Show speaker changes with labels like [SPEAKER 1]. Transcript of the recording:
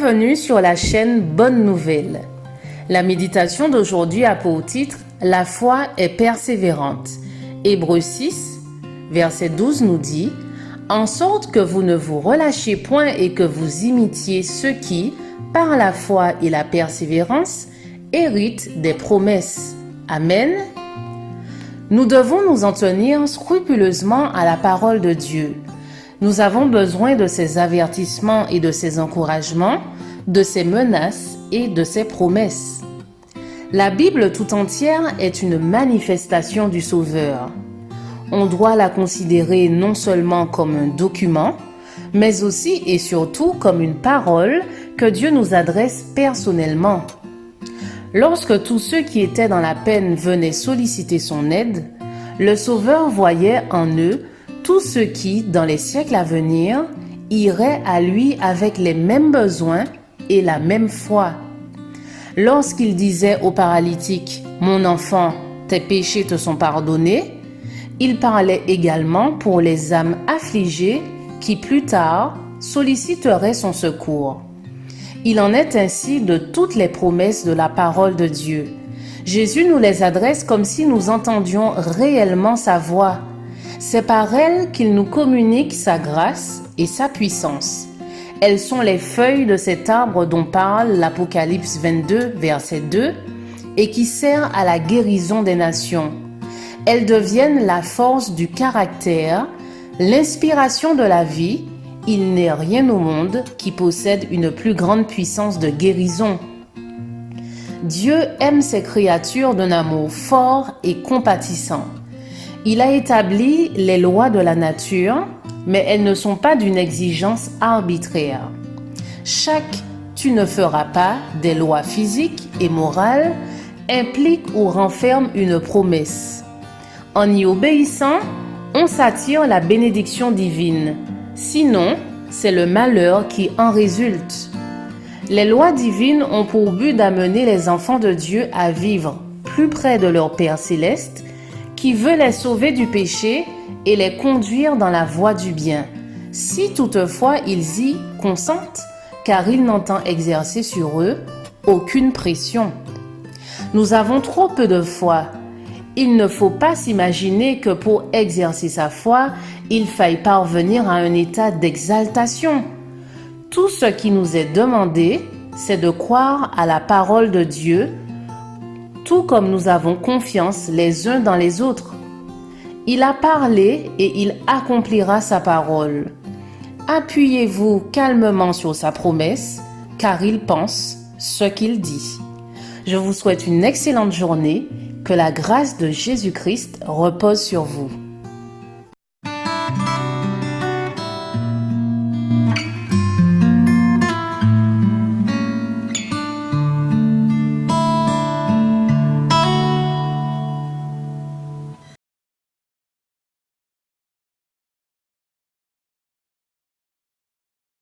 [SPEAKER 1] Bienvenue sur la chaîne Bonne Nouvelle. La méditation d'aujourd'hui a pour titre « La foi est persévérante ». Hébreux 6, verset 12 nous dit « En sorte que vous ne vous relâchiez point et que vous imitiez ceux qui, par la foi et la persévérance, héritent des promesses. » Amen. Nous devons nous en tenir scrupuleusement à la parole de Dieu. Nous avons besoin de ses avertissements et de ses encouragements, de ses menaces et de ses promesses. La Bible tout entière est une manifestation du Sauveur. On doit la considérer non seulement comme un document, mais aussi et surtout comme une parole que Dieu nous adresse personnellement. Lorsque tous ceux qui étaient dans la peine venaient solliciter son aide, le Sauveur voyait en eux tous ceux qui, dans les siècles à venir, iraient à lui avec les mêmes besoins et la même foi. Lorsqu'il disait au paralytique « Mon enfant, tes péchés te sont pardonnés », il parlait également pour les âmes affligées qui, plus tard, solliciteraient son secours. Il en est ainsi de toutes les promesses de la parole de Dieu. Jésus nous les adresse comme si nous entendions réellement sa voix. C'est par elles qu'il nous communique sa grâce et sa puissance. Elles sont les feuilles de cet arbre dont parle l'Apocalypse 22, verset 2, et qui sert à la guérison des nations. Elles deviennent la force du caractère, l'inspiration de la vie. Il n'est rien au monde qui possède une plus grande puissance de guérison. Dieu aime ses créatures d'un amour fort et compatissant. Il a établi les lois de la nature, mais elles ne sont pas d'une exigence arbitraire. Chaque « tu ne feras pas » des lois physiques et morales implique ou renferme une promesse. En y obéissant, on s'attire la bénédiction divine. Sinon, c'est le malheur qui en résulte. Les lois divines ont pour but d'amener les enfants de Dieu à vivre plus près de leur Père céleste, qui veut les sauver du péché et les conduire dans la voie du bien, si toutefois ils y consentent, car il n'entend exercer sur eux aucune pression. Nous avons trop peu de foi. Il ne faut pas s'imaginer que pour exercer sa foi, il faille parvenir à un état d'exaltation. Tout ce qui nous est demandé, c'est de croire à la parole de Dieu, tout comme nous avons confiance les uns dans les autres. Il a parlé et il accomplira sa parole. Appuyez-vous calmement sur sa promesse, car il pense ce qu'il dit. Je vous souhaite une excellente journée. Que la grâce de Jésus-Christ repose sur vous.